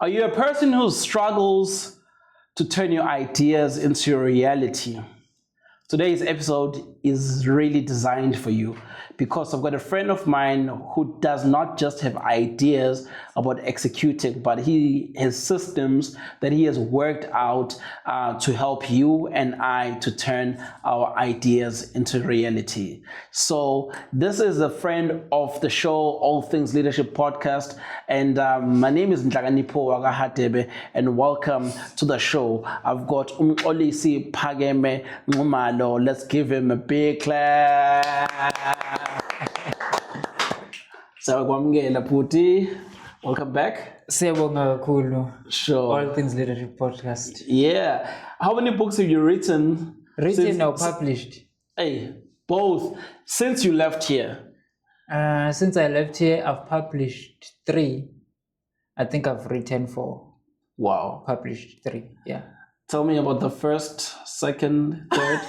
Are you a person who struggles to turn your ideas into your reality? Today's episode is really designed for you because I've got a friend of mine who does not just have ideas about executing, but he has systems that he has worked out to help you and I to turn our ideas into reality. So this is a friend of the show, All Things Leadership Podcast, and my name is Nhlaka Hadebe, and welcome to the show. I've got Olisi Pageme Ngumalo. Let's give him a big clap. So, welcome back. Sure. All Things Leadership Podcast. Yeah. How many books have you written? Written or published? Hey, both. Since you left here. Since I left here, I've published 3. I think I've written 4. Wow. Published 3, yeah. Tell me about the first, second, third.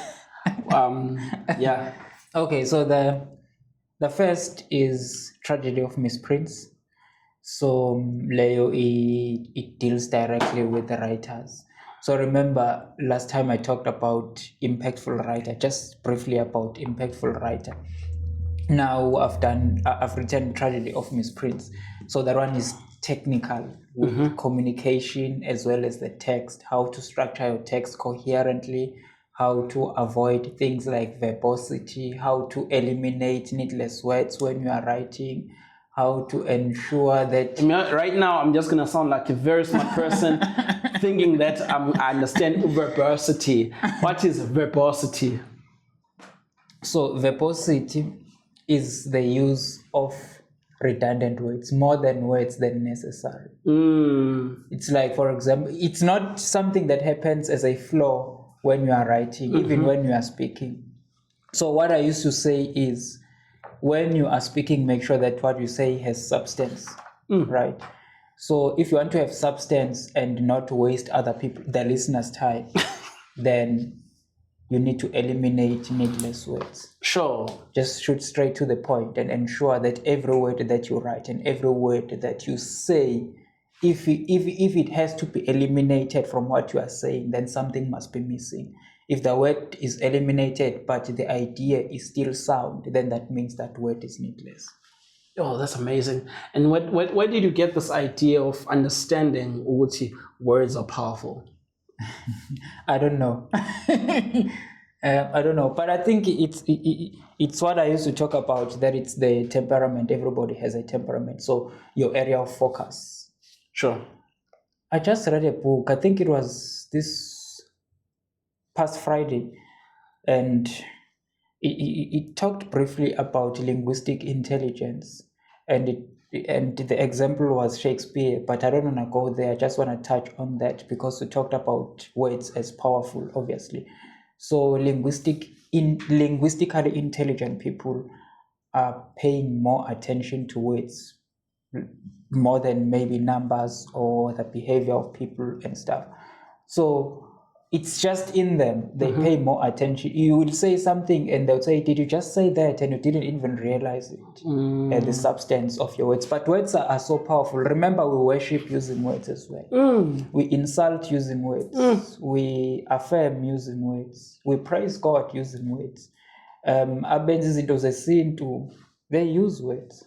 Yeah. Okay, so the first is Tragedy of Miss Prince. So Leo, it deals directly with the writers. So remember last time I talked about impactful writer, just briefly about impactful writer. Now I've written Tragedy of Miss Prince. So that one is technical with communication as well as the text, how to structure your text coherently, how to avoid things like verbosity, how to eliminate needless words when you are writing, how to ensure that... Right now, I'm just going to sound like a very smart person thinking that I understand verbosity. What is verbosity? So verbosity is the use of redundant words, more than words than necessary. It's like, for example, it's not something that happens as a flaw when you are writing, even when you are speaking. So what I used to say is, when you are speaking, make sure that what you say has substance, right? So if you want to have substance and not waste other people, the listeners' time, then you need to eliminate needless words. Sure. Just shoot straight to the point and ensure that every word that you write and every word that you say, if it has to be eliminated from what you are saying, then something must be missing. If the word is eliminated but the idea is still sound, then that means that word is needless. Oh, that's amazing. And where did you get this idea of understanding what words are powerful? I don't know. I don't know, but I think it's what I used to talk about, that it's the temperament. Everybody has a temperament. So your area of focus. Sure. I just read a book. I think it was this past Friday, and it talked briefly about linguistic intelligence, and the example was Shakespeare. But I don't want to go there. I just want to touch on that because we talked about words as powerful, obviously. So linguistically intelligent people are paying more attention to words, more than maybe numbers or the behavior of people and stuff. So it's just in them. They pay more attention. You will say something and they'll say, did you just say that? And you didn't even realize it, the substance of your words. But words are so powerful. Remember, we worship using words as well. We insult using words. We affirm using words. We praise God using words. They use words.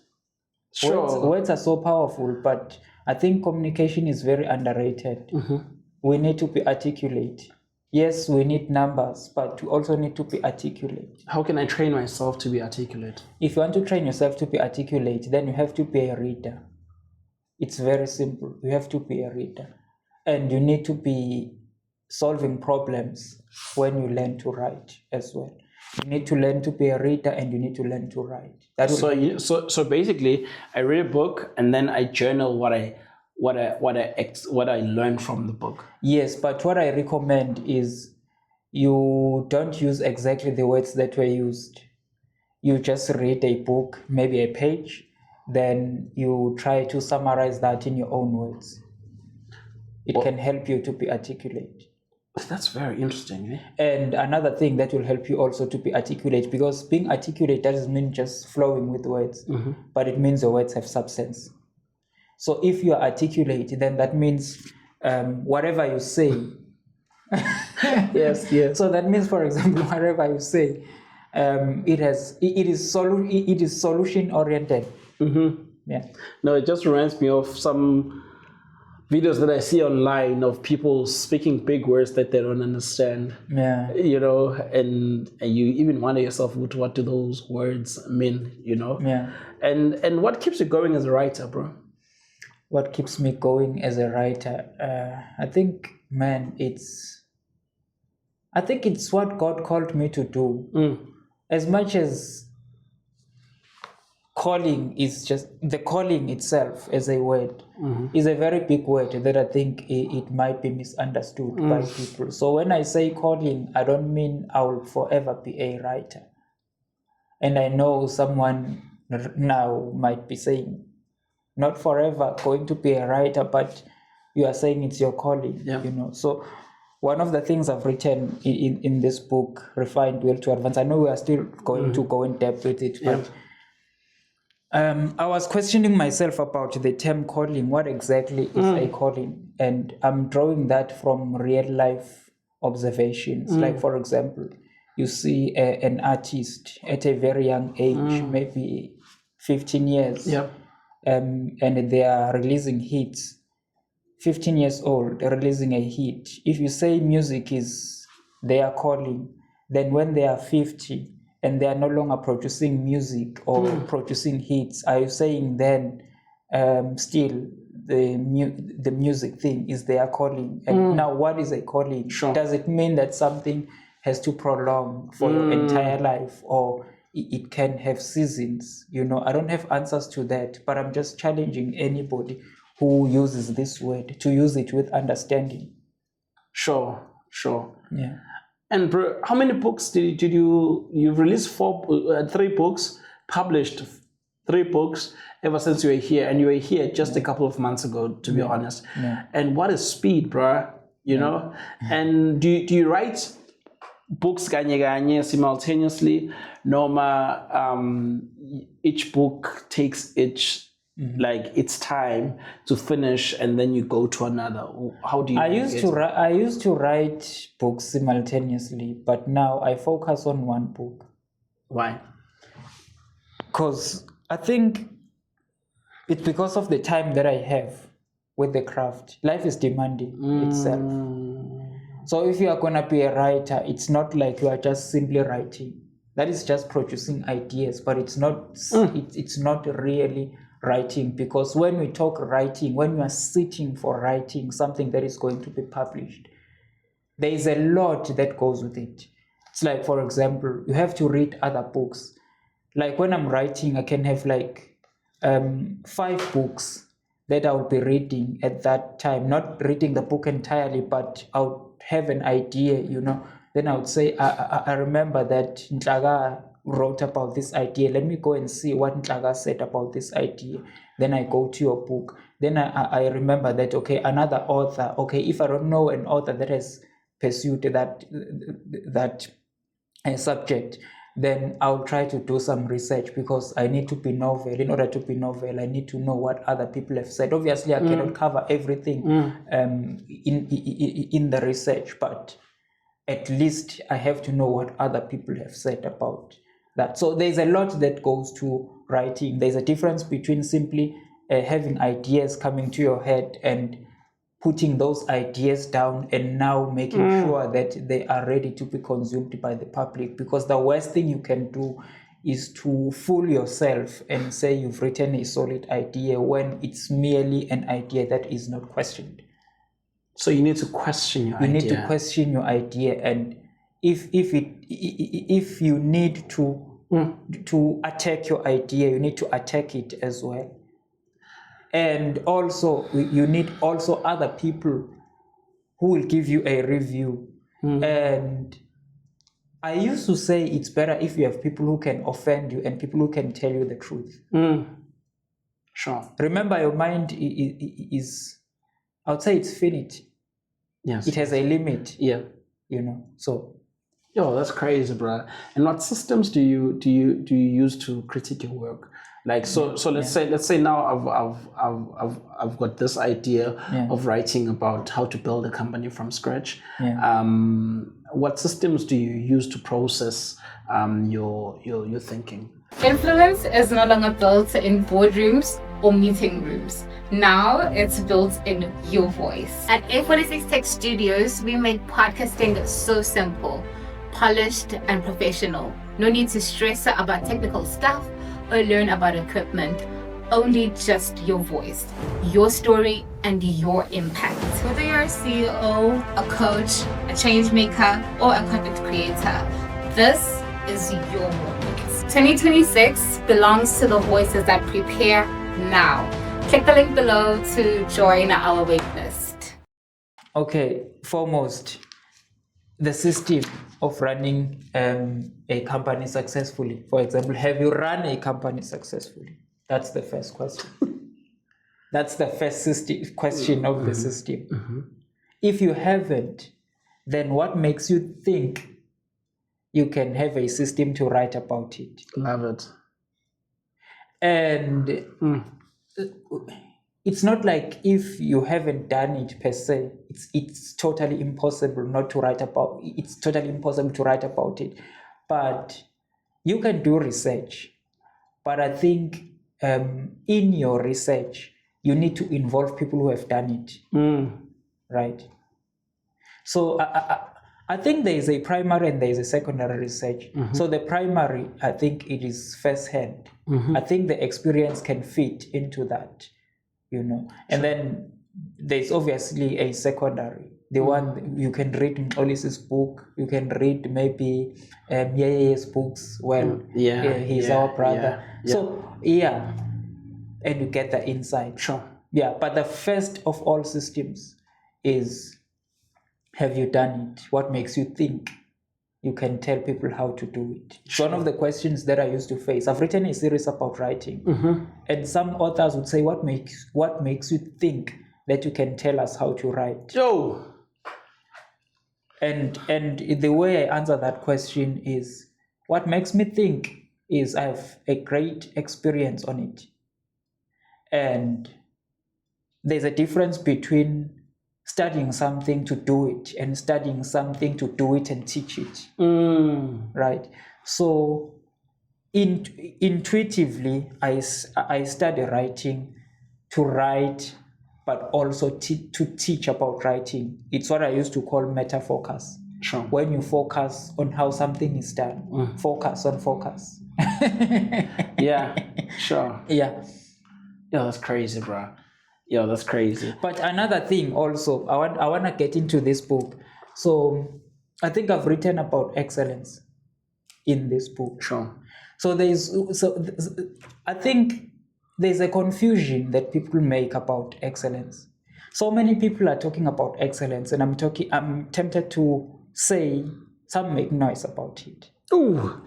Sure. Words are so powerful, but I think communication is very underrated. We need to be articulate. Yes, we need numbers, but we also need to be articulate. How can I train myself to be articulate? If you want to train yourself to be articulate, then you have to be a reader. It's very simple. You have to be a reader. And you need to be solving problems when you learn to write as well. You need to learn to be a reader and you need to learn to write. So basically, I read a book and then I journal what I learned from the book. Yes, but what I recommend is you don't use exactly the words that were used. You just read a book, maybe a page, then you try to summarize that in your own words. It can help you to be articulate. That's very interesting. And another thing that will help you also to be articulate, because being articulate doesn't mean just flowing with words, but it means your words have substance. So if you are articulate, then that means whatever you say. Yes, yes. So that means, for example, whatever you say, it is solution oriented. Yeah. No, it just reminds me of some videos that I see online of people speaking big words that they don't understand. Yeah. You know, and you even wonder yourself, what do those words mean? You know. Yeah. And what keeps you going as a writer, bro? What keeps me going as a writer? I think, man, it's what God called me to do. As much as calling is just the calling itself as a word is a very big word that I think it might be misunderstood by people. So when I say calling, I don't mean I will forever be a writer. And I know someone now might be saying, not forever going to be a writer, but you are saying it's your calling. Yeah. You know. So one of the things I've written in this book, Refined Will to Advance, I know we are still going to go in depth with it, but I was questioning myself about the term calling. What exactly is a calling? And I'm drawing that from real life observations. Like, for example, you see an artist at a very young age, maybe 15 years, and they are releasing hits. 15 years old, releasing a hit. If you say music is their calling, then when they are 50 and they are no longer producing music or producing hits, are you saying then still the music thing is their calling? And now what is a calling? Sure. Does it mean that something has to prolong for your entire life, or it can have seasons? You know, I don't have answers to that, but I'm just challenging anybody who uses this word to use it with understanding. Sure. Yeah. And bro, how many books you've released 3 books, published 3 books ever since you were here, and you were here just a couple of months ago, to be honest. And what is speed, bro? You know? And do you write books ganye simultaneously? Norma, each book takes like its time to finish, and then you go to another. How do you? I used to write books simultaneously, but now I focus on one book. Why? Because I think it's because of the time that I have with the craft. Life is demanding itself. So if you are gonna be a writer, it's not like you are just simply writing. That is just producing ideas, but it's not. It's not really writing, because when we talk writing, when you are sitting for writing something that is going to be published, there is a lot that goes with it. It's like, for example, you have to read other books. Like when I'm writing, I can have like 5 books that I will be reading at that time, not reading the book entirely, but I'll have an idea, you know. Then I would say, I remember that Nhlaka wrote about this idea. Let me go and see what Nhlaka said about this idea. Then I go to your book. Then I remember that, okay, another author. Okay, if I don't know an author that has pursued that subject, then I'll try to do some research, because I need to be novel. In order to be novel, I need to know what other people have said. Obviously, I cannot cover everything in the research, but at least I have to know what other people have said about that. So there's a lot that goes to writing. There's a difference between simply having ideas coming to your head and putting those ideas down and now making sure that they are ready to be consumed by the public. Because the worst thing you can do is to fool yourself and say you've written a solid idea when it's merely an idea that is not questioned. So you need to question your idea. You need to question your idea, and if you need to attack your idea, you need to attack it as well. And also, you need also other people who will give you a review. And I used to say it's better if you have people who can offend you and people who can tell you the truth. Sure. Remember, your mind is, I would say, it's finite. Yes. It has a limit. Yeah. You know. So. Yo, that's crazy, bro. And what systems do you use to critique your work? Like so let's say now I've got this idea of writing about how to build a company from scratch. What systems do you use to process your thinking? Influence is no longer built in boardrooms or meeting rooms. Now it's built in your voice. At A46 Tech Studios, we make podcasting so simple, polished and professional. No need to stress about technical stuff or learn about equipment. Only just your voice, your story, and your impact. Whether you're a CEO, a coach, a change maker, or a content creator, this is your moment. 2026 belongs to the voices that prepare now. Click the link below to join our waitlist. Okay, foremost, the system of running a company successfully. For example, have you run a company successfully? That's the first question. That's the first question of the system. If you haven't, then what makes you think you can have a system to write about it? Love it. And it's not like if you haven't done it per se, it's totally impossible not to write about it. It's totally impossible to write about it. But you can do research. But I think in your research, you need to involve people who have done it. Right? So I think there is a primary and there is a secondary research. So the primary, I think it is first-hand. I think the experience can fit into that, you know. And then there's obviously a secondary. The one you can read Nxoli's book, you can read maybe Yaya's books. Well, he's our brother. So and you get the insight. Sure. Yeah, but the first of all systems is, have you done it? What makes you think you can tell people how to do it? It's one of the questions that I used to face. I've written a series about writing, and some authors would say, what makes you think that you can tell us how to write? And the way I answer that question is, what makes me think is I have a great experience on it. And there's a difference between studying something to do it and studying something to do it and teach it. Right? So intuitively, I study writing to write, but also to teach about writing. It's what I used to call meta-focus. Sure. When you focus on how something is done, focus on focus. Yeah, sure. Yeah. Yeah, that's crazy, bro. Yeah, that's crazy. But another thing also, I want to get into this book. So I think I've written about excellence in this book. Sure. So I think there's a confusion that people make about excellence. So many people are talking about excellence, and I'm tempted to say some make noise about it. Ooh.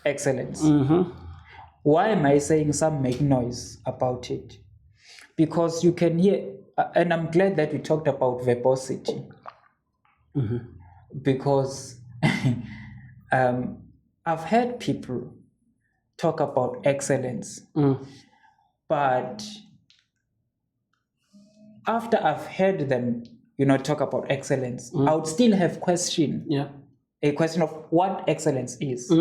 Excellence. Why am I saying some make noise about it? Because you can hear, and I'm glad that we talked about verbosity, because I've heard people talk about excellence, but after I've heard them, talk about excellence, I would still have a question of what excellence is.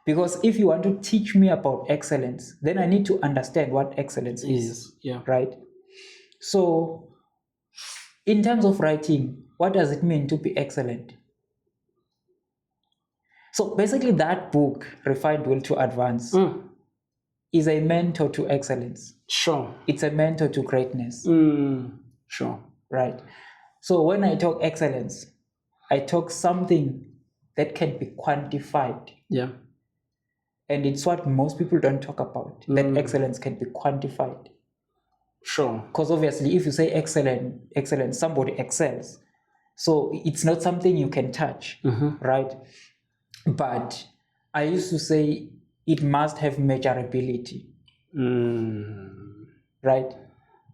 Because if you want to teach me about excellence, then I need to understand what excellence is. Right? So, in terms of writing, what does it mean to be excellent? So, basically, that book, Refined Will to Advance, is a mentor to excellence. Sure. It's a mentor to greatness. Sure. Right? So, when I talk excellence, I talk something that can be quantified. Yeah. And it's what most people don't talk about, that excellence can be quantified. Sure. Because obviously, if you say excellent, somebody excels. So it's not something you can touch, right? But I used to say it must have measurability, right?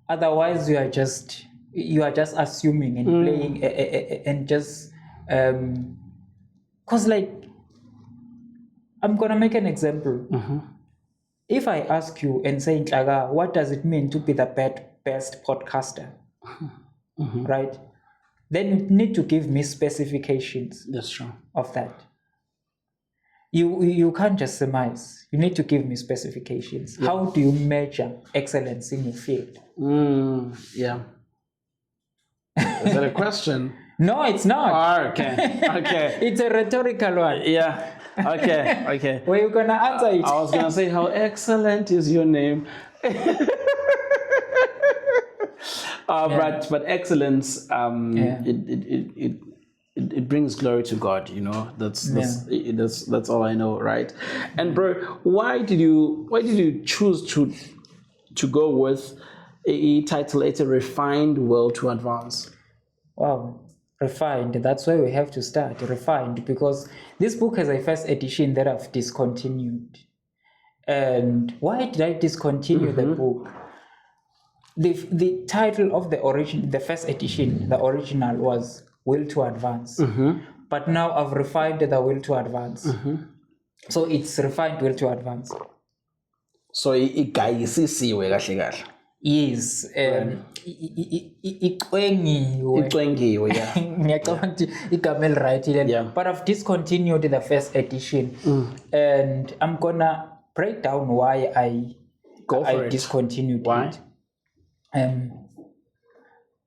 Otherwise, you are just assuming and playing and just because I'm gonna make an example. if I ask you and say, Nhlaka, what does it mean to be the best podcaster? Right? Then you need to give me specifications. That's true. Of that. You can't just surmise. You need to give me specifications. How do you measure excellence in your field? Yeah. Is that a question? No, it's not. Oh, okay. It's a rhetorical one. Yeah. Okay. Where you gonna answer it? I was gonna say, how excellent is your name? But excellence, it brings glory to God. You know, that's all I know, right? And bro, why did you choose to go with a title, "It's a Refined Will to Advance"? Wow, refined. That's where we have to start. Refined, because this book has a first edition that I've discontinued. And why did I discontinue the book? The title of the first edition, the original, was Will to Advance. But now I've refined the Will to Advance. So it's Refined Will to Advance. So igayisisiwe kahle kahle. Yes. Icwengiwe, yeah. But I've discontinued the first edition. And I'm gonna break down why I discontinued it.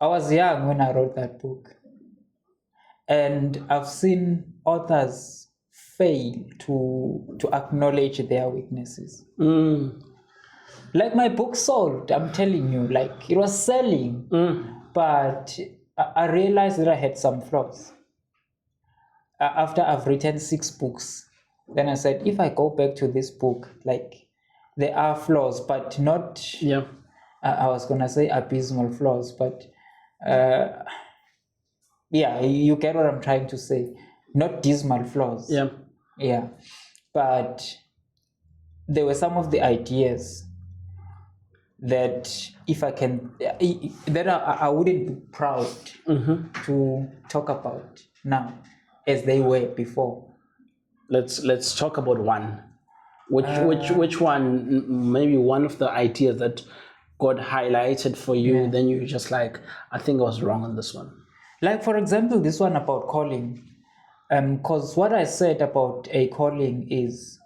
I was young when I wrote that book, and I've seen authors fail to acknowledge their weaknesses. Like my book sold, I'm telling you, like it was selling, but I realized that I had some flaws. After I've written 6 books, then I said, if I go back to this book, like there are flaws, but not, I was gonna say abysmal flaws, but you get what I'm trying to say. Not dismal flaws. Yeah. But there were some of the ideas that if I can, that I wouldn't be proud to talk about now as they were before. Let's talk about one. Which one? Maybe one of the ideas that God highlighted for you. Then you just like, I think I was wrong on this one. Like for example, this one about calling. Because what I said about a calling is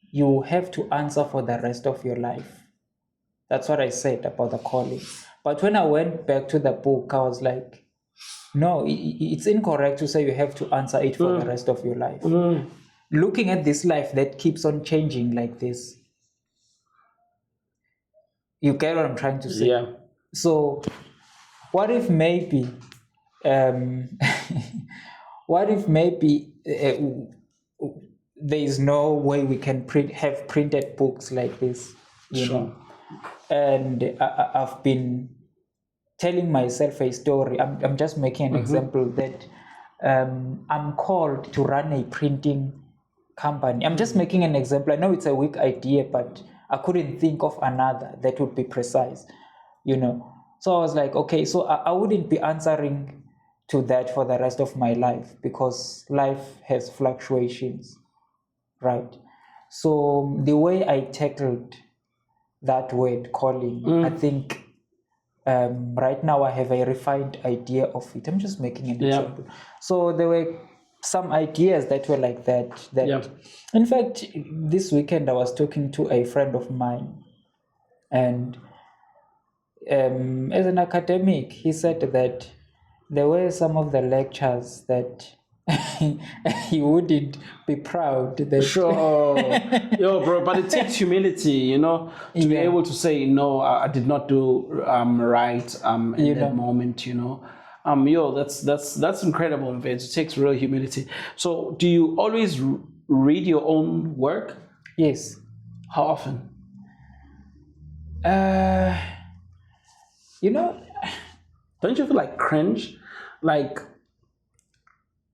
you have to answer for the rest of your life. That's what I said about the calling. But when I went back to the book, I was like, no, it's incorrect to say you have to answer it for the rest of your life. Looking at this life that keeps on changing like this, you get what I'm trying to say? Yeah. So what if maybe there is no way we can have printed books like this, you know? And I've been telling myself a story. I'm just making an example that I'm called to run a printing company. I'm just making an example. I know it's a weak idea, but I couldn't think of another that would be precise, you know? So I was like, okay, so I wouldn't be answering to that for the rest of my life because life has fluctuations, right? So the way I tackled that word calling, I think right now I have a refined idea of it. I'm just making an example. So there were some ideas that were like that. In fact, this weekend I was talking to a friend of mine, and as an academic, he said that there were some of the lectures that he wouldn't be proud that bro, but it takes humility, you know, to be able to say no, I did not do right in that moment, you know. That's incredible. In fact, it takes real humility. So do you always read your own work? Yes. How often? You know, don't you feel like cringe? Like,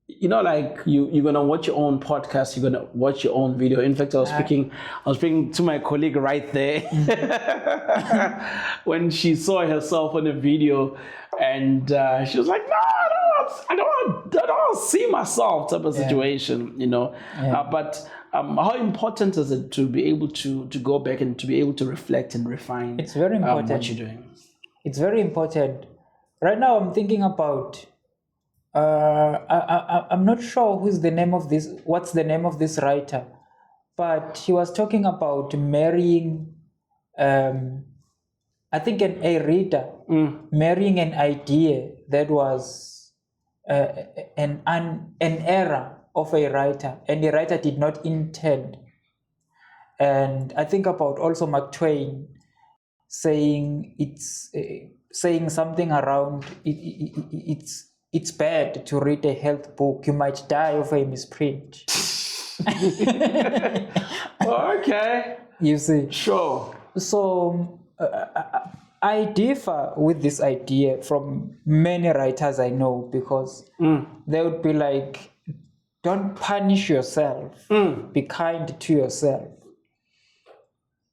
you know, like you're gonna watch your own podcast, you're gonna watch your own video. In fact, I was speaking to my colleague right there when she saw herself on a video, and she was like, "No, I don't see myself," type of situation, you know. But how important is it to be able to go back and to be able to reflect and refine? It's very important. What you're doing. It's very important. Right now, I'm thinking about. I'm not sure what's the name of this writer, but he was talking about marrying. I think a reader marrying an idea that was an error of a writer, and the writer did not intend. And I think about also Mark Twain saying saying something around it's bad to read a health book. You might die of a misprint. Okay. You see. Sure. So I differ with this idea from many writers I know, because they would be like, don't punish yourself, be kind to yourself.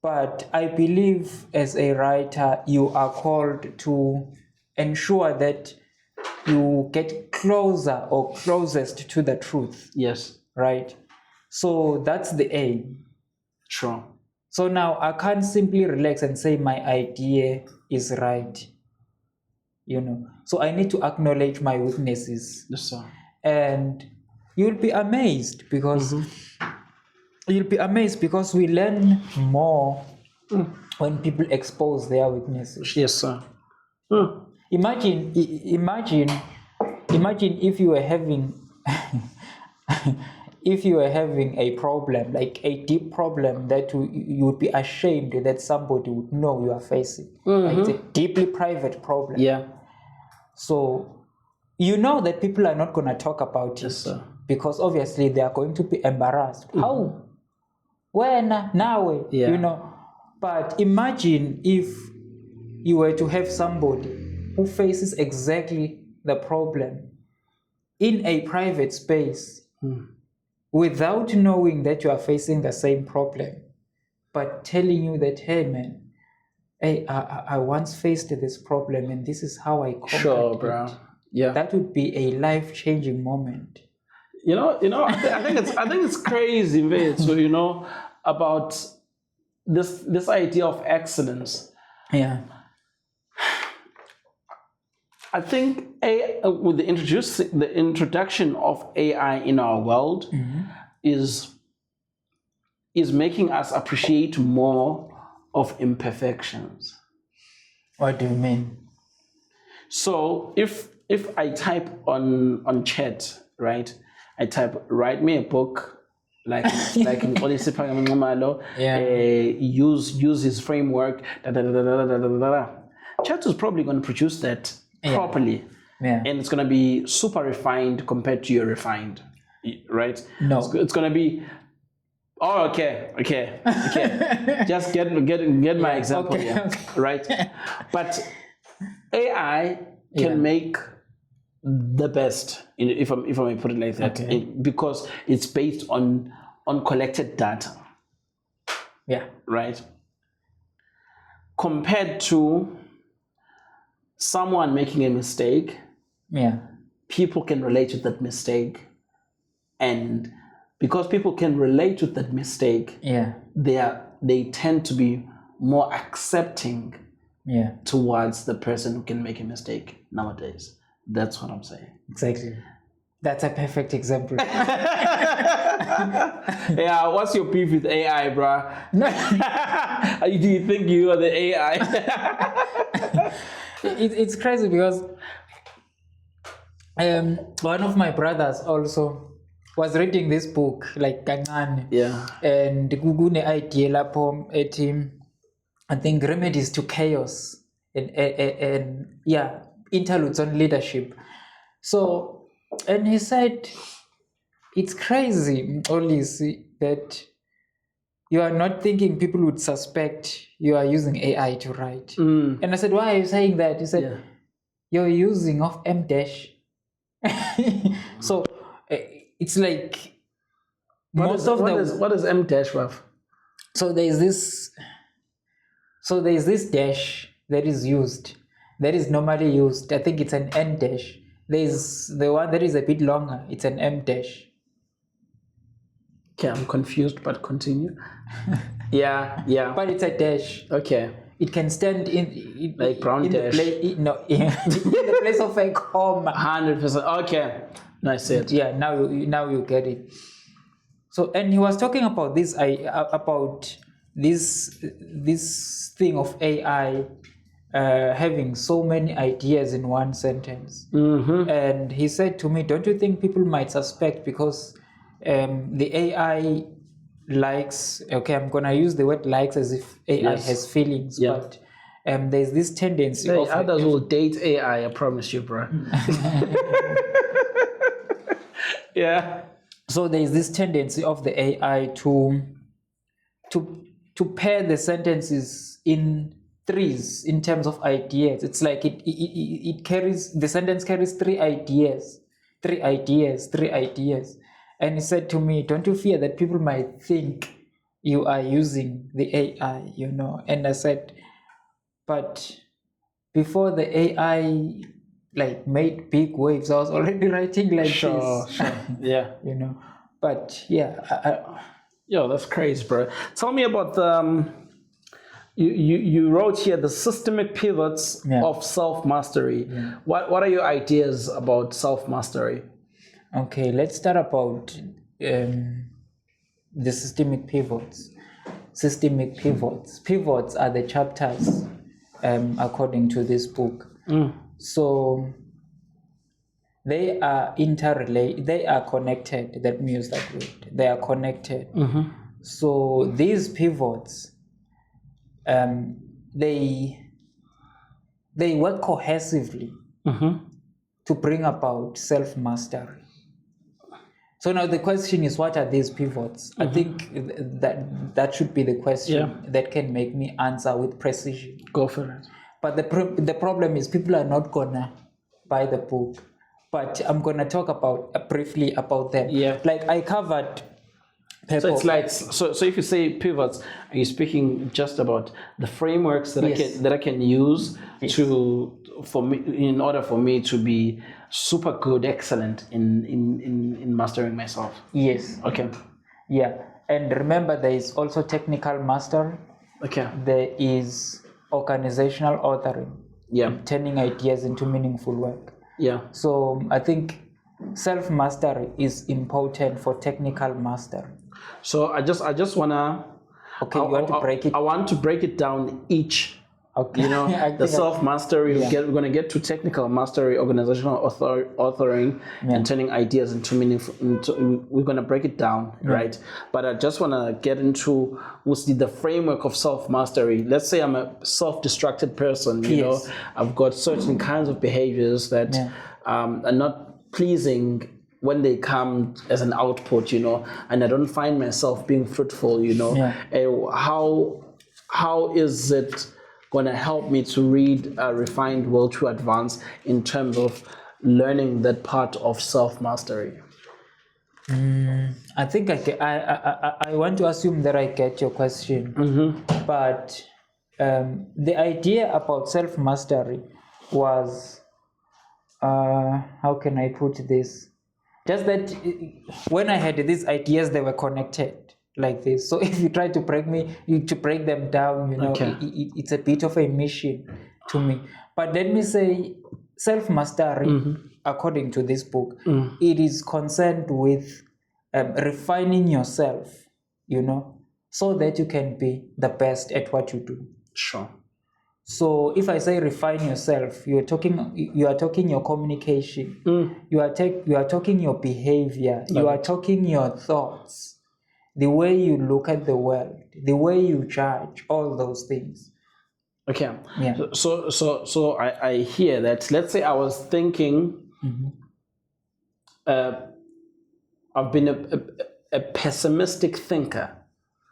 But I believe as a writer, you are called to ensure that you get closer or closest to the truth. Yes. Right? So that's the aim. Sure. So now I can't simply relax and say my idea is right. So I need to acknowledge my weaknesses. Yes, sir. And you'll be amazed because we learn more when people expose their weaknesses. Yes, sir. Imagine if you were having a problem, like a deep problem that you would be ashamed that somebody would know you are facing. Like it's a deeply private problem. Yeah. So that people are not going to talk about Yes, it, sir. because obviously they are going to be embarrassed. How? When? Now? Yeah. But imagine if you were to have somebody who faces exactly the problem in a private space without knowing that you are facing the same problem, but telling you that, hey man, I once faced this problem and this is how I conquered Sure, bro. it. Yeah. That would be a life-changing moment. I think it's crazy, man. So about this idea of excellence. Yeah. I think with the introduction of AI in our world is making us appreciate more of imperfections. What do you mean? So if I type on chat, right? I type, write me a book, like in Olisi Pangamalo, use his framework, Chat is probably going to produce that properly. Yeah. And it's going to be super refined compared to your refined, right? No. It's going to be, okay. Just get my example here, right? But AI can make the best, if I may put it like that, because it's based on collected data. Yeah. Right? Compared to someone making a mistake, people can relate to that mistake, and because people can relate to that mistake, they tend to be more accepting towards the person who can make a mistake nowadays. That's what I'm saying. Exactly. That's a perfect example. Yeah, what's your beef with AI, bruh? Do you think you are the AI? It's crazy because one of my brothers also was reading this book, like Gangane. Yeah. And Gugune idea lapom etim, I think remedies to chaos and interludes on leadership. So, and he said, it's crazy, Olisi, that you are not thinking people would suspect you are using AI to write. And I said, why are you saying that? He said, you're using of M dash. So it's like what is M dash, Raf? So there's this dash that is used, that is normally used. I think it's an N dash. There's the one that is a bit longer. It's an M dash. Okay, I'm confused, but continue. Yeah. But it's a dash. Okay. It can stand in Like brown in dash. in the place of a comma. 100%. Okay. Nice it. Yeah, now you get it. So, and he was talking about this this thing of AI having so many ideas in one sentence. And he said to me, don't you think people might suspect because the AI likes, okay, I'm gonna use the word likes as if AI has feelings, but there's this tendency of others will date AI, I promise you, bro. Yeah. So there's this tendency of the AI to pair the sentences in threes in terms of ideas. It's like it carries, the sentence carries three ideas. And he said to me, don't you fear that people might think you are using the AI, you know? And I said, but before the AI like made big waves, I was already writing like this. Yeah. You know, but yeah. Yo, that's crazy, bro. Tell me about the you wrote here the systemic pivots of self-mastery. What are your ideas about self-mastery? Okay, let's start about the systemic pivots. Systemic pivots. Pivots are the chapters according to this book. So they are interrelated, they are connected. Let me use that word. They are connected. So these pivots, they work cohesively to bring about self-mastery. So now the question is, what are these pivots? I think that should be the question that can make me answer with precision. Go for it. But the problem is people are not gonna buy the book. But I'm gonna talk about briefly about them. Yeah. Like I covered. So it's like so if you say pivots, are you speaking just about the frameworks that I can use in order for me to be super good, excellent in mastering myself? Yes. Okay. Yeah. And remember, there is also technical mastery. Okay. There is organizational authoring. Yeah. Turning ideas into meaningful work. Yeah. So I think self-mastery is important for technical mastery. So I just wanna. Okay, you want to break it. I want to break it down each. Okay. You know, the self-mastery. We're gonna get to technical mastery, organizational authoring, and turning ideas into meaningful. We're gonna break it down, right? But I just wanna get into the framework of self-mastery. Let's say I'm a self-destructed person. You know, I've got certain kinds of behaviors that are not pleasing when they come as an output, you know, and I don't find myself being fruitful, you know. How is it going to help me to read Refined Will to Advance in terms of learning that part of self-mastery? I think I want to assume that I get your question, but the idea about self-mastery was, how can I put this? Just that when I had these ideas, they were connected like this. So if you try to break them down, you know, it's a bit of a mission to me. But let me say, self-mastery, according to this book, it is concerned with refining yourself, you know, so that you can be the best at what you do. Sure. So if I say refine yourself, you are talking your communication, you are talking your behavior, you are talking your thoughts, the way you look at the world, the way you judge, all those things. Okay. Yeah. So I hear that. Let's say I was thinking, I've been a pessimistic thinker.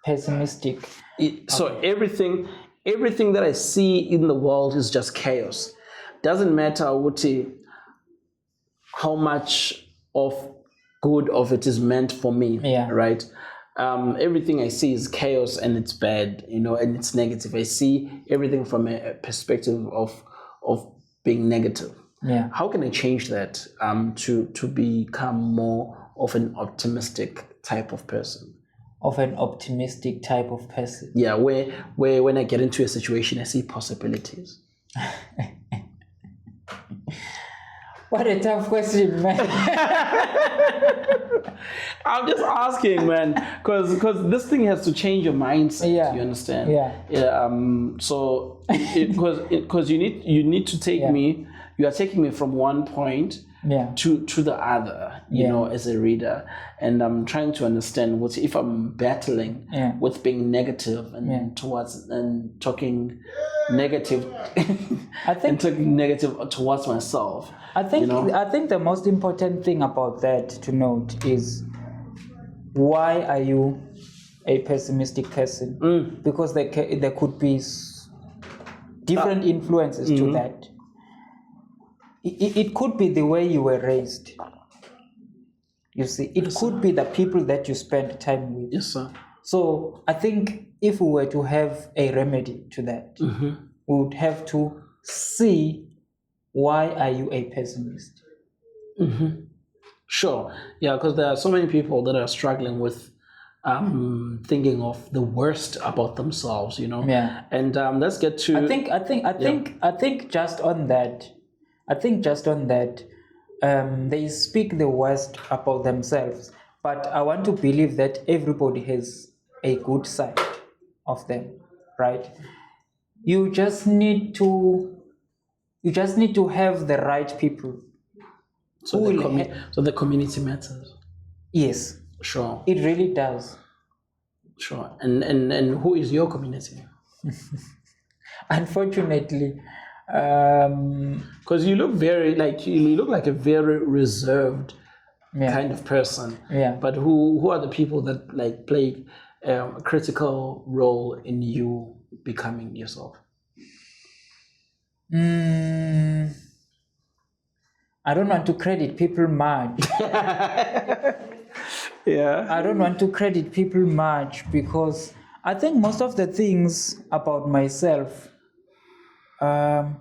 Pessimistic. So everything that I see in the world is just chaos. Doesn't matter how much of good of it is meant for me, right? Everything I see is chaos and it's bad, you know, and it's negative. I see everything from a perspective of being negative. Yeah. How can I change that to become more of an optimistic type of person? of an optimistic type of person. Yeah, where when I get into a situation, I see possibilities. What a tough question, man. I'm just asking, man, because this thing has to change your mindset. Yeah. You understand? Yeah. So because you need to take me. You are taking me from one point to the other. You know, as a reader, and I'm trying to understand what if I'm battling with being negative and towards and talking negative. I think and talking negative towards myself. I think the most important thing about that to note is, why are you a pessimistic person? Because there could be different influences to that. It could be the way you were raised. You see, it could be the people that you spend time with. Yes, sir. So I think if we were to have a remedy to that, we would have to see, why are you a pessimist? Sure. Yeah, because there are so many people that are struggling with thinking of the worst about themselves, you know. Yeah. And let's get to. I think just on that, they speak the worst about themselves, but I want to believe that everybody has a good side of them, right? You just need to have the right people. So the community matters. Yes. Sure. It really does. Sure. And who is your community? Unfortunately, because you look like a very reserved kind of person. Yeah. But who are the people that like play a critical role in you becoming yourself? I don't want to credit people much. Yeah. I don't want to credit people much because I think most of the things about myself, I'm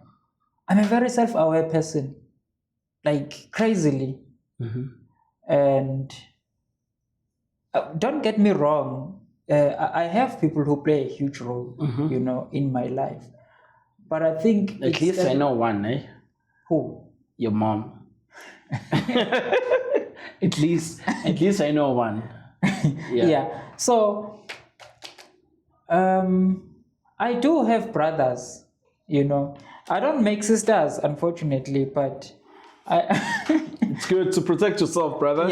a very self-aware person, like crazily. And don't get me wrong, I have people who play a huge role, you know, in my life. But I think at least I know one, eh? Who? Your mom. At least I know one. Yeah. So I do have brothers, you know. I don't make sisters, unfortunately, but it's good to protect yourself, brother.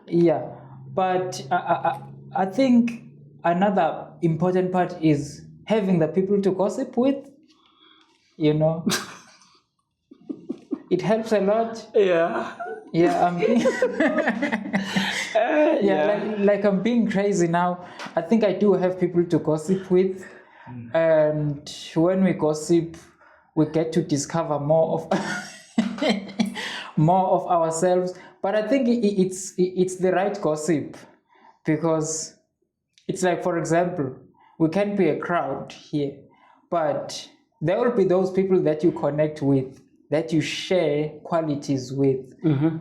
Yeah. But I think another important part is having the people to gossip with, you know. It helps a lot. Yeah. Yeah, I'm being like I'm being crazy now. I think I do have people to gossip with, and when we gossip, we get to discover more of ourselves. But I think it's the right gossip, because it's like, for example, we can be a crowd here, but there will be those people that you connect with, that you share qualities with,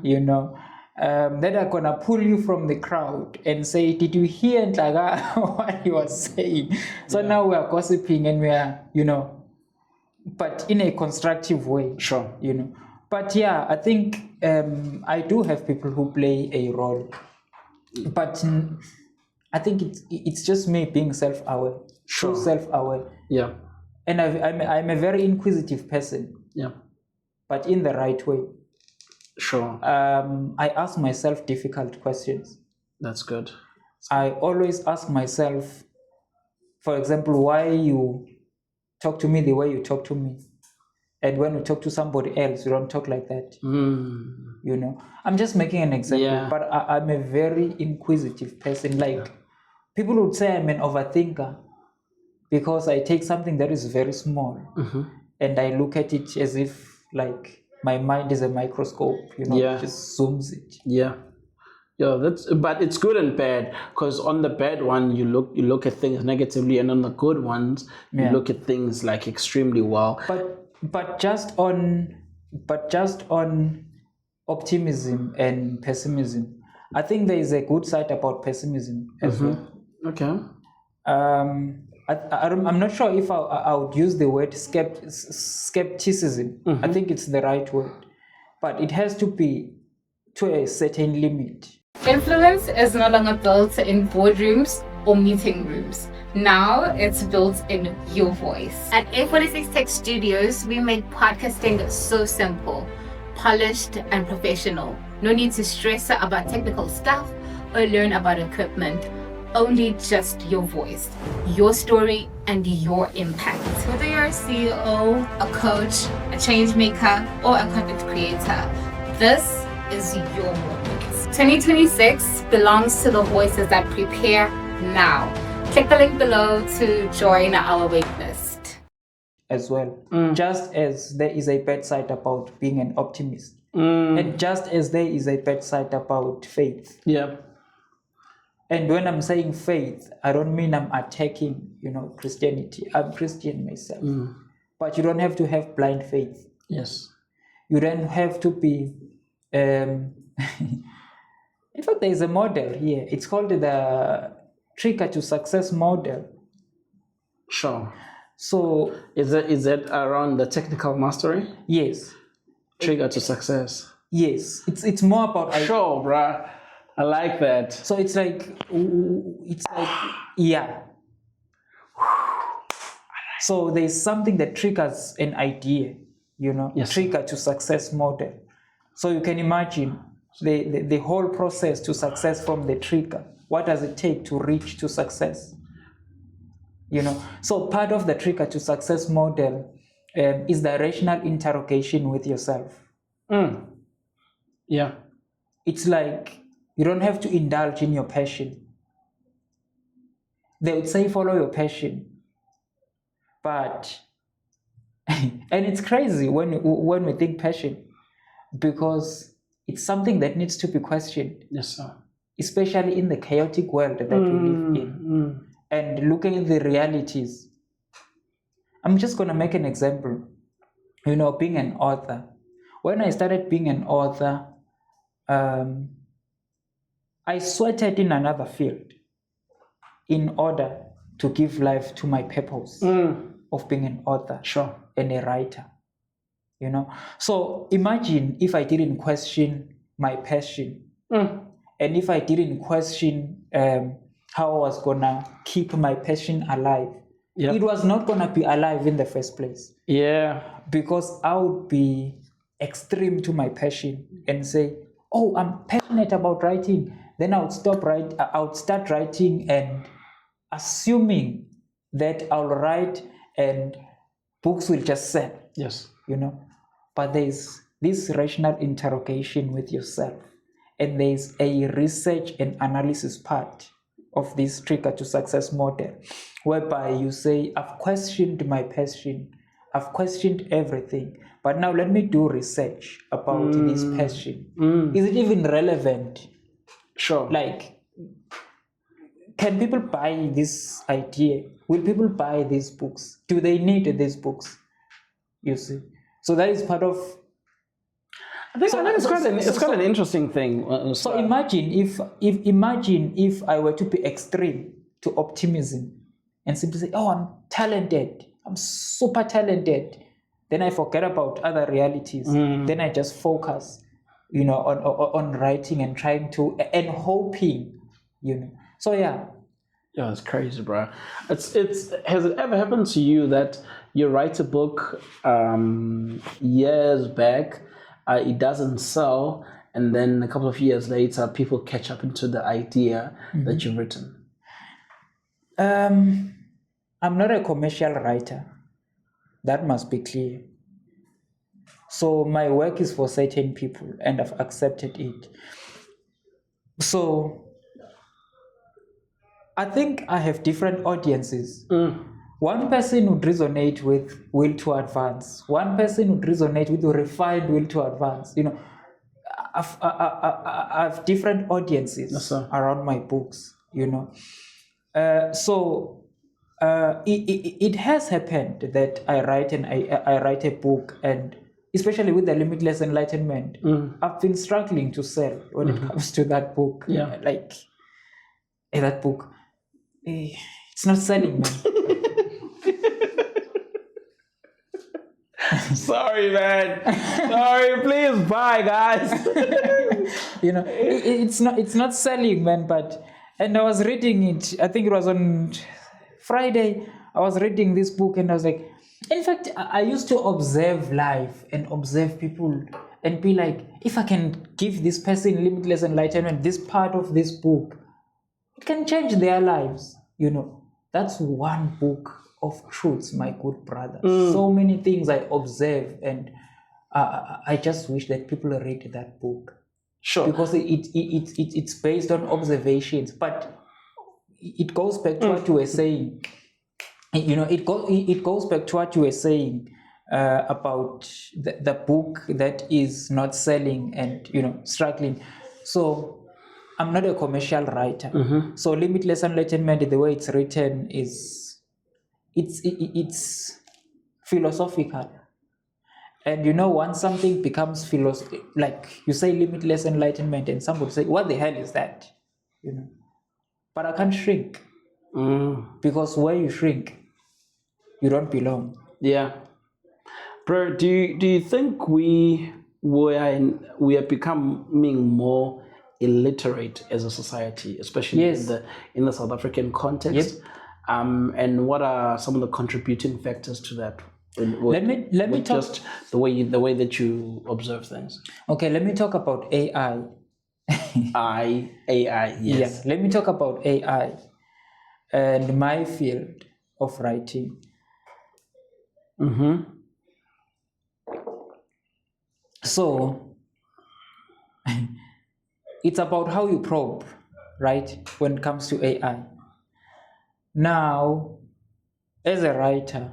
you know, that are gonna pull you from the crowd and say, did you hear Nhlaka what he was saying? So now we are gossiping and we are, you know, but in a constructive way. Sure. You know. But yeah, I think I do have people who play a role. But I think it's just me being self-aware. Sure. Self-aware. Yeah. And I'm a very inquisitive person. Yeah. But in the right way. Sure. I ask myself difficult questions. That's good. I always ask myself, for example, why you talk to me the way you talk to me, and when you talk to somebody else, you don't talk like that. You know, I'm just making an example, but I'm a very inquisitive person. Like, people would say I'm an overthinker because I take something that is very small and I look at it as if like my mind is a microscope, you know, it just zooms it. Yeah, but it's good and bad, because on the bad one you look at things negatively, and on the good ones you look at things like extremely well. But just on optimism and pessimism, I think there is a good side about pessimism as well. Okay. I'm not sure if I would use the word skepticism. I think it's the right word, but it has to be to a certain limit. Influence is no longer built in boardrooms or meeting rooms. Now it's built in your voice. At A46 Tech Studios, we make podcasting so simple, polished, and professional. No need to stress about technical stuff or learn about equipment. Only just your voice, your story, and your impact. Whether you're a CEO, a coach, a change maker, or a content creator, this is your moment. 2026 belongs to the voices that prepare now. Click the link below to join our waitlist. As well, just as there is a bad side about being an optimist, and just as there is a bad side about faith. Yeah. And when I'm saying faith, I don't mean I'm attacking, Christianity. I'm Christian myself. But you don't have to have blind faith. Yes. You don't have to be... in fact, there is a model here. It's called the Trigger to Success model. Sure. So... Is that around the technical mastery? Yes. Trigger to success. Yes. It's more about... Sure, bruh. I like that. So it's like, yeah. So there's something that triggers an idea, Yes. Trigger to success model. So you can imagine the whole process to success from the trigger. What does it take to reach to success? So part of the trigger to success model is the rational interrogation with yourself. Yeah. It's like, you don't have to indulge in your passion. They would say follow your passion. But, and it's crazy when we think passion, because it's something that needs to be questioned. Yes, sir. Especially in the chaotic world that we live in. And looking at the realities. I'm just going to make an example. Being an author. When I started being an author, I sweated in another field in order to give life to my purpose of being an author. Sure. And a writer. So imagine if I didn't question my passion, and if I didn't question how I was gonna keep my passion alive. It was not gonna be alive in the first place. Yeah. Because I would be extreme to my passion and say, oh, I'm passionate about writing. Then I would start writing and assuming that I'll write and books will just sell. Yes. But there's this rational interrogation with yourself, and there's a research and analysis part of this trigger to success model, whereby you say, I've questioned my passion, I've questioned everything, but now let me do research about this passion. Is it even relevant? Sure. Like, can people buy this idea? Will people buy these books? Do they need these books? You see? So that is part of... I think it's quite an interesting thing. So imagine if I were to be extreme to optimism and simply say, oh, I'm talented, I'm super talented. Then I forget about other realities. Then I just focus, on writing and trying to, and hoping, So yeah. Yeah, it's crazy, bro. Has it ever happened to you that you write a book years back, it doesn't sell, and then a couple of years later, people catch up into the idea that you've written? I'm not a commercial writer. That must be clear. So my work is for certain people, and I've accepted it. So I think I have different audiences. One person would resonate with Will to Advance. One person would resonate with the refined Will to Advance. I have different audiences around my books. So it has happened that I write a book, and especially with the Limitless Enlightenment, I've been struggling to sell when it comes to that book. Yeah. That book. it's not selling, man. Sorry, man. Sorry, please buy, guys. It's not selling, man. And I was reading it. I think it was on Friday. I was reading this book, and I was like, in fact, I used to observe life and observe people and be like, if I can give this person limitless enlightenment, this part of this book, it can change their lives. That's one book of truths, my good brother. So many things I observe, and I just wish that people read that book. Sure. Because it's based on observations, but it goes back to what you were saying. It goes back to what you were saying about the book that is not selling and struggling. So I'm not a commercial writer. So Limitless Enlightenment, the way it's written, is it's philosophical. And once something becomes like you say limitless enlightenment, and somebody say, what the hell is that? But I can't shrink. Because where you shrink, you don't belong. Yeah. Bro, do you think we are becoming more illiterate as a society, especially in the South African context? Yep. And what are some of the contributing factors to that? Let me talk just the way that you observe things. Okay, let me talk about AI. AI, yes. Yeah, let me talk about AI and my field of writing. So it's about how you probe, right? When it comes to AI. Now, as a writer,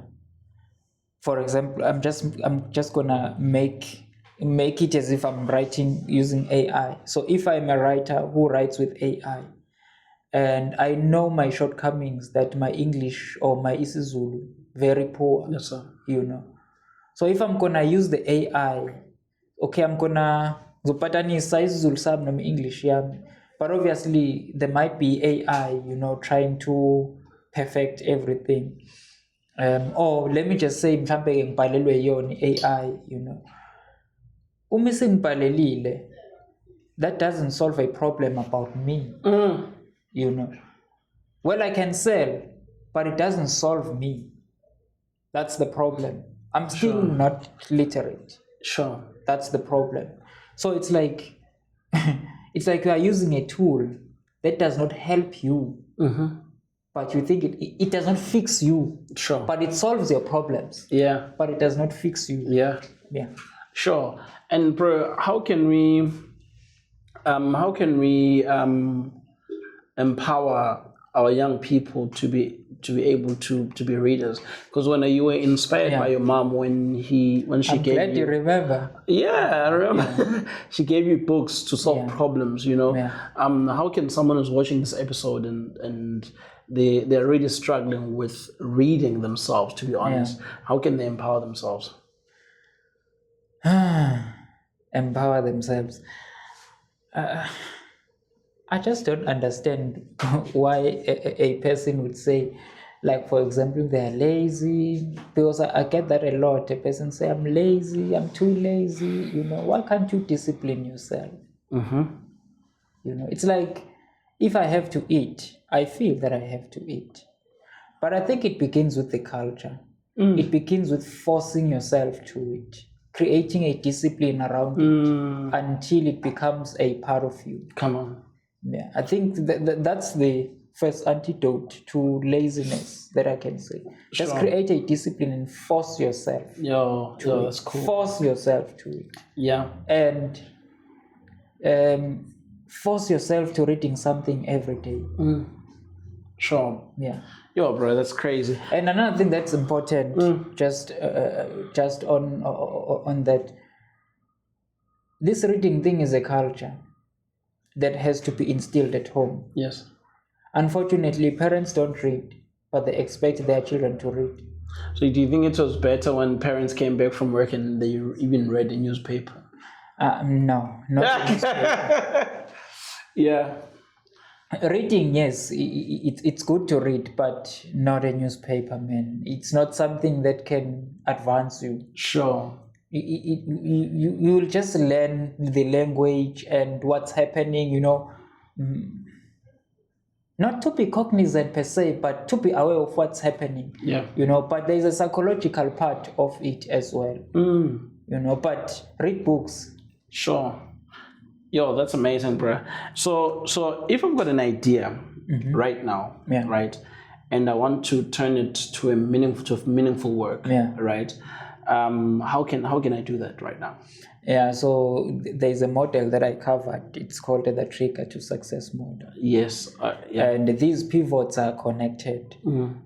for example, I'm just gonna make it as if I'm writing using AI. So if I'm a writer who writes with AI, and I know my shortcomings, that my English or my isiZulu very poor. Yes, sir. So if I'm gonna use the AI, okay, I'm gonna zopatanisa isiZulu sami noma English yami. But obviously there might be AI, trying to perfect everything. Or let me just say, mhlambe ngibhalelwe yona AI, uma sengibhalelile, that doesn't solve a problem about me. Well, I can sell, but it doesn't solve me. That's the problem. I'm still not literate. Sure. That's the problem. So it's like you are using a tool that does not help you. But you think it does not fix you. Sure. But it solves your problems. Yeah. But it does not fix you. Yeah. Yeah. Sure. And bro, how can we empower our young people to be able to be readers? Because when you were inspired by your mom when she I'm gave glad you remember. Yeah, I remember. She gave you books to solve problems, How can someone who's watching this episode and they're really struggling with reading themselves, to be honest, how can they empower themselves? Empower themselves. I just don't understand why a person would say, like, for example, they're lazy, because I get that a lot. A person say, I'm lazy, I'm too lazy, why can't you discipline yourself? It's like, if I have to eat, I feel that I have to eat. But I think it begins with the culture. It begins with forcing yourself to it, creating a discipline around it until it becomes a part of you. Come on. Yeah, I think that's the first antidote to laziness that I can say. Just create a discipline and force yourself. That's cool. Force yourself to it. Yeah. And force yourself to reading something every day. Sure. Yeah. Yo, bro, that's crazy. And another thing that's important, just on that, this reading thing is a culture that has to be instilled at home. Yes. Unfortunately, parents don't read, but they expect their children to read. So do you think it was better when parents came back from work and they even read the newspaper? No, not the newspaper. Yeah. Reading, yes, it's good to read, but not a newspaper, man. It's not something that can advance you. Sure. You will just learn the language and what's happening, not to be cognizant per se, but to be aware of what's happening. Yeah. But there's a psychological part of it as well. But read books. Sure. Yo, that's amazing, bro. So if I've got an idea right now, Yeah. right, and I want to turn it to meaningful work, Yeah. right? How can I do that right now? Yeah, so there's a model that I covered. It's called the trigger to success model. Yes. Yeah. And these pivots are connected.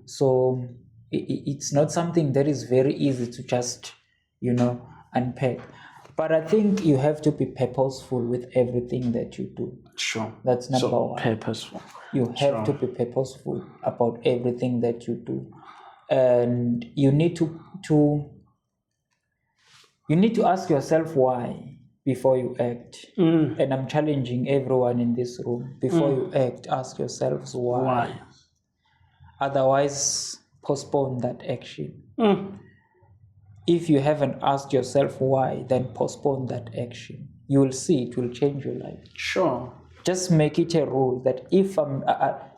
So it's not something that is very easy to just, unpack. But I think you have to be purposeful with everything that you do. Sure. That's number one. Purposeful. You have to be purposeful about everything that you do. And you need to ask yourself why before you act. And I'm challenging everyone in this room. Before you act, ask yourselves why. Why? Otherwise, postpone that action. If you haven't asked yourself why, then postpone that action. You will see it will change your life. Sure. Just make it a rule that if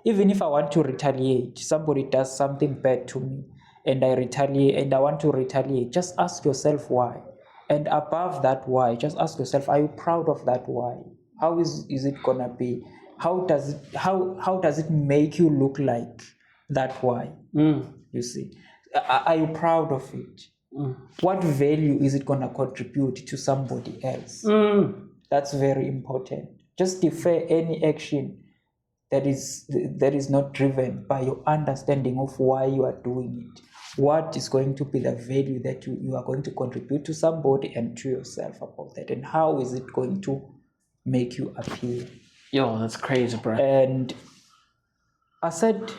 even if I want to retaliate, somebody does something bad to me, and I retaliate, and I want to retaliate, just ask yourself why. And above that why, just ask yourself, are you proud of that why? How is it gonna be? How does it make you look like that why? You see, are you proud of it? What value is it gonna contribute to somebody else? That's very important. Just defer any action that is not driven by your understanding of why you are doing it. What is going to be the value that you are going to contribute to somebody and to yourself about that? And how is it going to make you appear? Yo, that's crazy, bro. And I said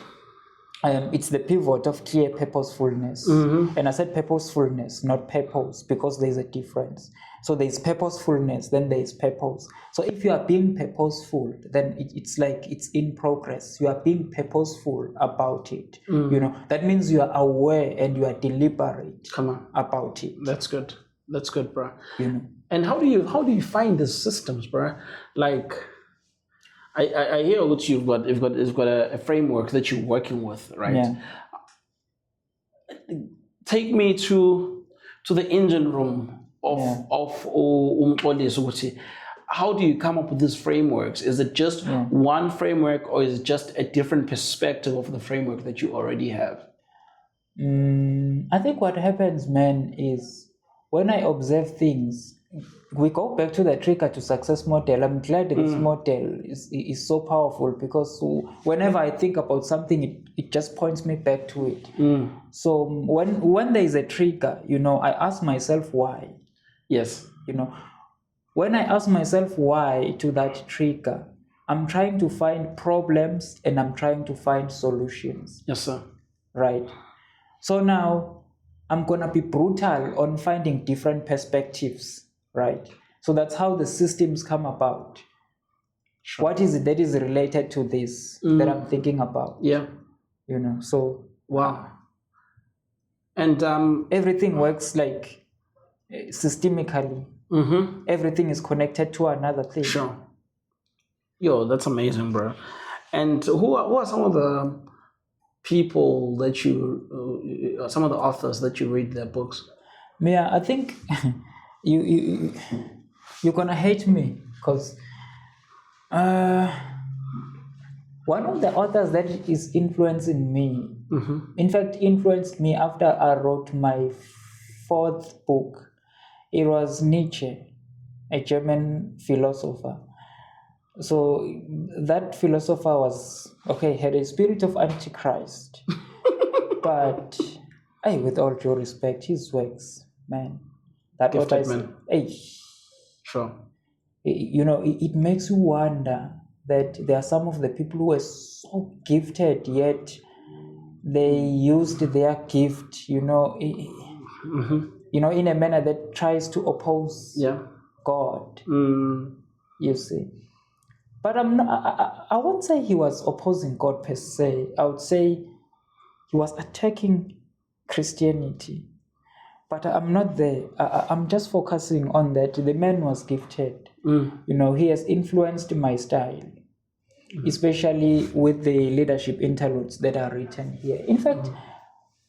it's the pivot of clear purposefulness. And I said purposefulness, not purpose, because there's a difference. So there's purposefulness, then there's purpose. So if you are being purposeful, then it's like it's in progress. You are being purposeful about it. That means you are aware and you are deliberate about it. That's good. That's good, bro. And how do you find these systems, bro? Like, I hear what you've got a framework that you're working with, right? Yeah. Take me to the engine room of Umxolisi. How do you come up with these frameworks? Is it just one framework, or is it just a different perspective of the framework that you already have? I think what happens, man, is when I observe things, we go back to the trigger to success model. I'm glad this model is so powerful, because whenever I think about something, it just points me back to it. So when there is a trigger, I ask myself why. Yes. When I ask myself why to that trigger, I'm trying to find problems and I'm trying to find solutions. Yes, sir. Right. So now I'm going to be brutal on finding different perspectives. Right. So that's how the systems come about. Sure. What is it that is related to this that I'm thinking about? Yeah. So. Wow. And everything works like systemically. Everything is connected to another thing. Sure. Yo, that's amazing, bro. And who are some of the people that some of the authors that you read their books? Yeah, I think you're gonna hate me, because one of the authors that is influencing me, in fact, influenced me after I wrote my 4th book. It was Nietzsche, a German philosopher. So that philosopher had a spirit of Antichrist. But with all due respect, his works, man, that what I say. Sure. It makes you wonder that there are some of the people who are so gifted, yet they used their gift, in a manner that tries to oppose God. You see. But I won't say he was opposing God per se. I would say he was attacking Christianity. But I'm not there. I'm just focusing on that. The man was gifted. He has influenced my style, especially with the leadership interludes that are written here. In fact,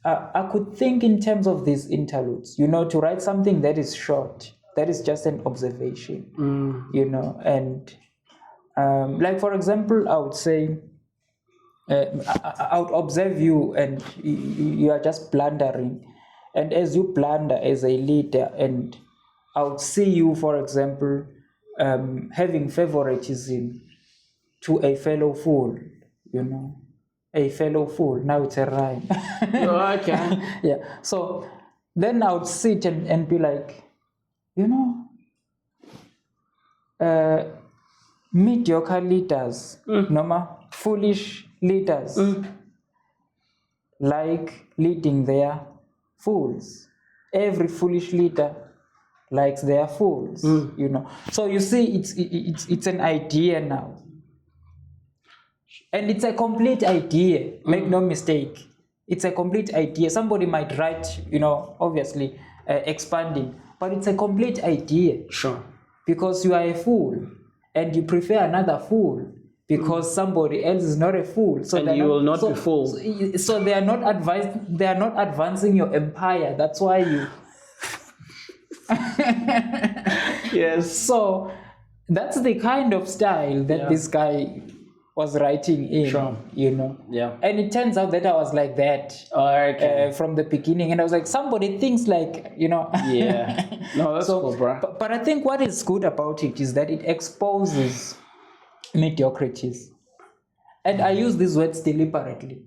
I could think in terms of these interludes, to write something that is short, that is just an observation, and like, for example, I would say, I would observe you and you are just blundering. And as you blunder as a leader, and I would see you, for example, having favoritism to a fellow fool, a fellow fool. Now it's a rhyme. Okay. Yeah. So then I would sit and be like, mediocre leaders, foolish leaders, like leading their fools. Every foolish leader likes their fools, So you see, it's an idea now. And it's a complete idea. Make no mistake. It's a complete idea. Somebody might write, obviously expanding, but it's a complete idea. Sure. Because you are a fool and you prefer another fool because somebody else is not a fool. So and you will not be fooled. So they are not advancing your empire. That's why you. Yes. So that's the kind of style that this guy was writing in, Sure. Yeah. And it turns out that I was like that from the beginning. And I was like, somebody thinks like, Yeah. No, that's cool, bro. But I think what is good about it is that it exposes mediocrities. And I use these words deliberately.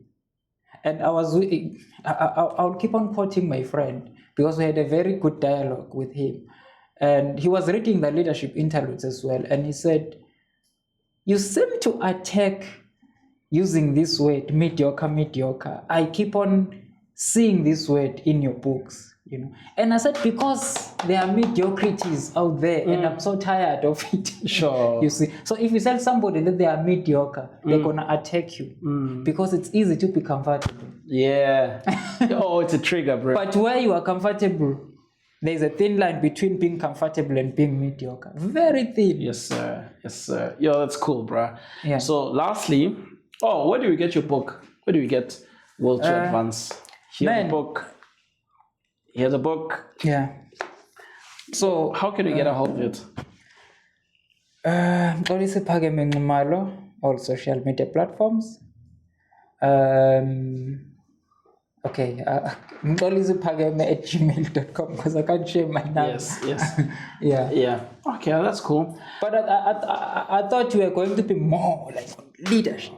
And I'll keep on quoting my friend because we had a very good dialogue with him. And he was reading the leadership interludes as well. And he said, you seem to attack using this word, mediocre. I keep on seeing this word in your books, And I said, because there are mediocrities out there and I'm so tired of it. Sure. You see. So if you tell somebody that they are mediocre, they're going to attack you because it's easy to be comfortable. Yeah. Oh, it's a trigger, bro. But where you are comfortable, there's a thin line between being comfortable and being mediocre. Very thin. Yes, sir. Yes, sir. Yo, that's cool, bro. Yeah. So lastly, where do we get your book? Where do we get Will to Advance? Here's a book. Here's a book. Yeah. So how can we get a hold of it? All social media platforms. Okay, at gmail.com because I can't share my number. Yes. Yeah. Okay, that's cool. But I thought you were going to be more like leadership.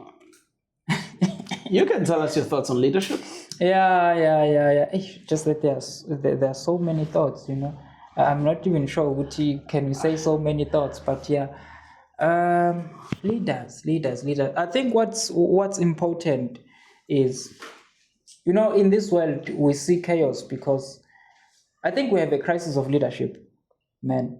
You can tell us your thoughts on leadership. Yeah. Just that there are so many thoughts, I'm not even sure what can we say so many thoughts, but yeah. Leaders. I think what's important is, in this world we see chaos because I think we have a crisis of leadership, man,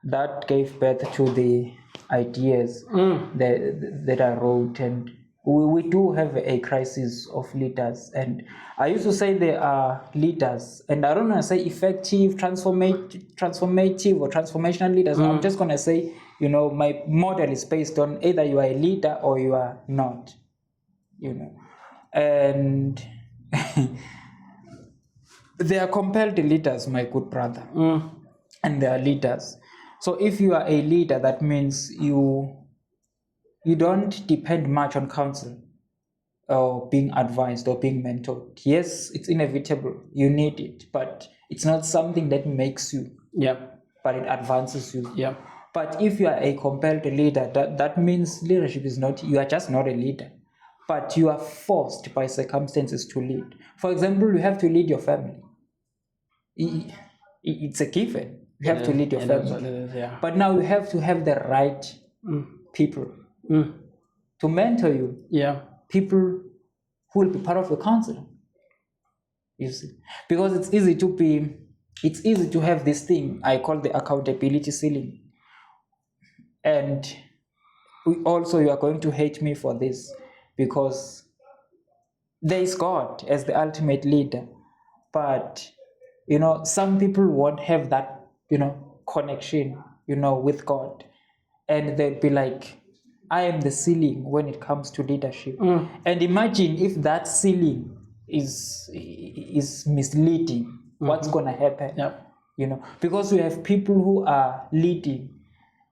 that gave birth to the ideas that I wrote, and we do have a crisis of leaders. And I used to say there are leaders, and I don't want to say effective, transformative or transformational leaders. I'm just going to say, my model is based on either you are a leader or you are not, and they are compelled leaders, my good brother, and they are leaders. So if you are a leader, that means you don't depend much on counsel or being advised or being mentored. Yes, it's inevitable. You need it, but it's not something that makes you. Yeah. But it advances you. Yeah. But if you are a compelled leader, that means leadership is not, you are just not a leader, but you are forced by circumstances to lead. For example, you have to lead your family. It's a given. You have to lead your family. But now you have to have the right people to mentor you. Yeah. People who will be part of your council. You see, because it's easy to have this thing I call the accountability ceiling. And also you are going to hate me for this, because there is God as the ultimate leader, but some people won't have that connection with God, and they'd be like, I am the ceiling when it comes to leadership. And imagine if that ceiling is misleading, what's going to happen? Because we have people who are leading,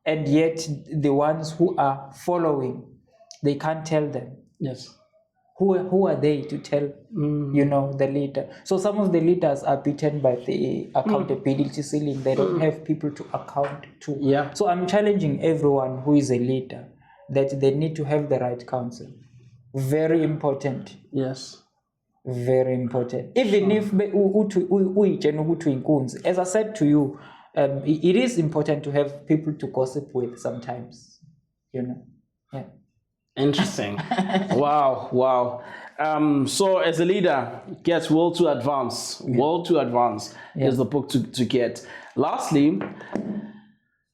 and yet the ones who are following, they can't tell them. Yes. Who are they to tell the leader? So some of the leaders are beaten by the accountability ceiling. They don't have people to account to. Yeah. So I'm challenging everyone who is a leader that they need to have the right counsel. Very important. Yes. Very important. Even if as I said to you, it is important to have people to gossip with sometimes. Yeah. Interesting. Wow. So as a leader, get Will to Advance. Will to Advance is the book to get. Lastly,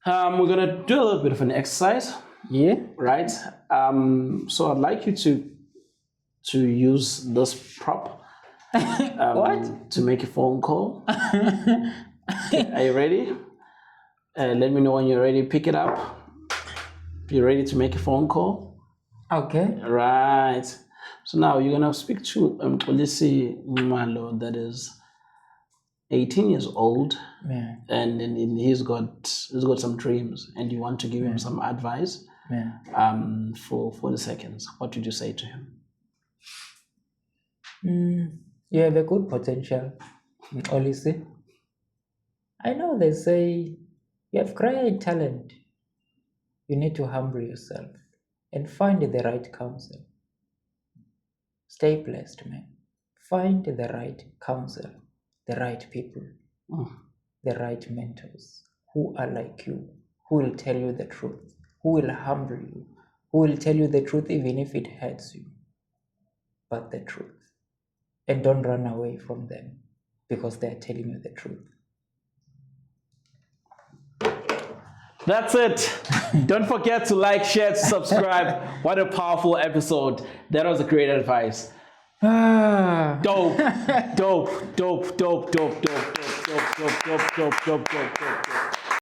we're gonna do a little bit of an exercise. Yeah. Right. So I'd like you to use this prop What? to make a phone call. Are you ready? Let me know when you're ready. Pick it up. You ready to make a phone call? Okay. Right. So now you're gonna speak to Polisi Malo, that is 18 years old, and he's got some dreams, and you want to give him some advice. For 40 seconds. What would you say to him? You have a good potential, Olisi. I know they say you have great talent. You need to humble yourself and find the right counsel. Stay blessed, man. Find the right counsel, the right people, the right mentors who are like you, who will tell you the truth, who will humble you, who will tell you the truth even if it hurts you, but the truth. And don't run away from them because they are telling you the truth. That's it. Don't forget to like, share, subscribe. What a powerful episode. That was a great advice. Dope.